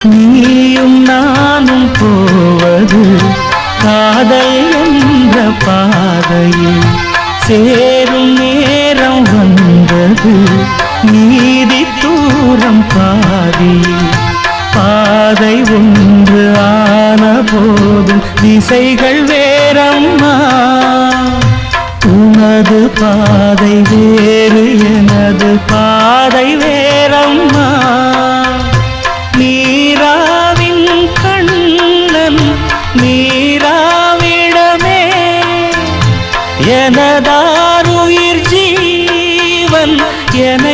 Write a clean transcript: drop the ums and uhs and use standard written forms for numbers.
நீயும் நானும் போவது காதல் என்ற பாதையில் சேரும் நேரம் வந்தது. நீதி தூரம் பாதியில் பாதை ஒன்று ஆன போதும் திசைகள் வேறம்மா. உனது பாதை வேறு, எனது பாதை வேறம்மா. நீராவின் கண்ணன் நீராவிடமே எனதாருயிர் ஜீவன் என